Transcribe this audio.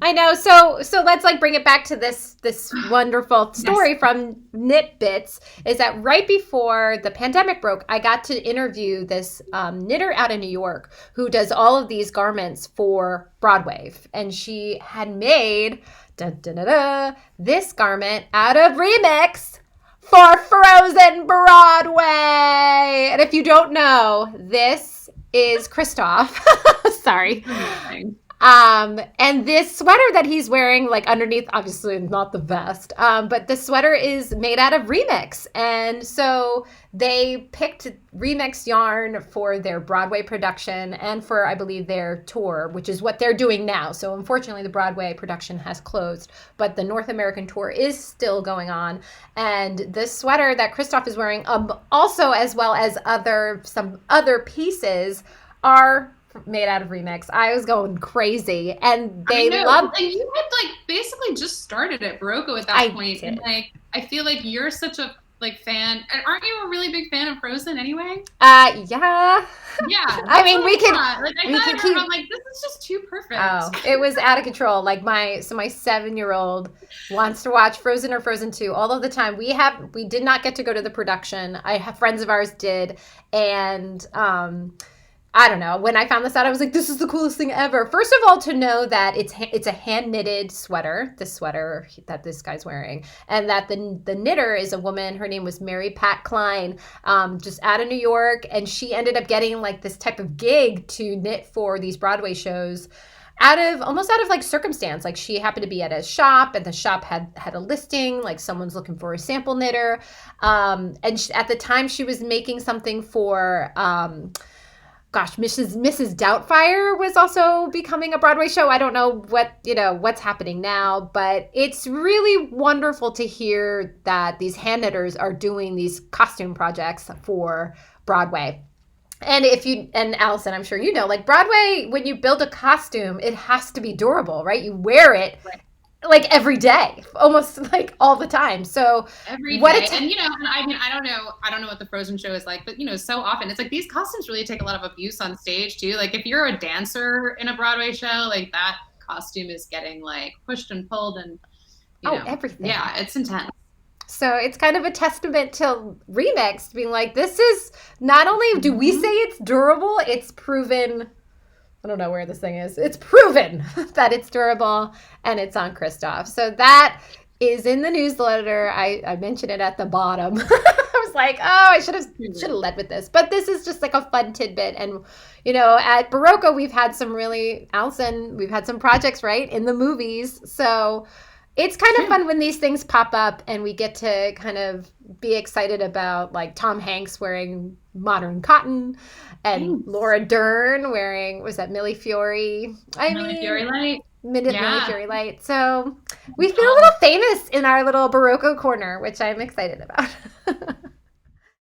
I know. So let's like bring it back to this wonderful story Yes. from Knit Bits. Is that right before the pandemic broke, I got to interview this knitter out of New York who does all of these garments for Broadway, and she had made this garment out of remix for Frozen Broadway. And if you don't know, this is Kristoff. Sorry. Amazing. And this sweater that he's wearing, like underneath, obviously not the vest, but the sweater is made out of Remix. And so they picked Remix yarn for their Broadway production and for, I believe, their tour, which is what they're doing now. So unfortunately, the Broadway production has closed, but the North American tour is still going on. And this sweater that Christoph is wearing, also as well as some other pieces, are made out of Remix. I was going crazy, and I they know. love. And you had like basically just started at Berroco at that I point. And did. like I feel like you're such a like fan. And aren't you a really big fan of Frozen anyway? Yeah. Yeah, I that's mean, what we I can thought. Like I we thought can of her, keep. I'm like, this is just too Oh, perfect. it was out of control. Like my 7-year-old wants to watch Frozen or Frozen 2 all of the time. We did not get to go to the production. I have friends of ours did, and I don't know. When I found this out, I was like, "This is the coolest thing ever." First of all, to know that it's a hand knitted sweater, the sweater that this guy's wearing, and that the knitter is a woman. Her name was Mary Pat Klein, just out of New York, and she ended up getting like this type of gig to knit for these Broadway shows. Almost out of like circumstance, like she happened to be at a shop, and the shop had a listing, like someone's looking for a sample knitter, and at the time she was making something for Mrs. Doubtfire was also becoming a Broadway show. I don't know what's happening now, but it's really wonderful to hear that these hand knitters are doing these costume projects for Broadway. And Allison, I'm sure you know, like Broadway, when you build a costume, it has to be durable, right? You wear it like every day, almost like all the time. So Every what day. it's And I mean, I don't know what the Frozen show is like, but so often it's like these costumes really take a lot of abuse on stage too. Like if you're a dancer in a Broadway show, like that costume is getting like pushed and pulled and everything. yeah, it's intense. So it's kind of a testament to Remix being like, this is not only do we say it's durable, it's proven. I don't know where this thing is. It's proven that it's durable, and it's on Kristoff. So that is in the newsletter. I mentioned it at the bottom. I was like, oh, I should have led with this. But this is just like a fun tidbit. And, at Berroco, we've had some projects, right, in the movies. So it's kind of fun when these things pop up and we get to kind of be excited about like Tom Hanks wearing modern cotton and Laura Dern wearing, was that Millie Fiore? Millie Fiore light. Millie Fiore light. So we feel a little famous in our little Berroco corner, which I'm excited about.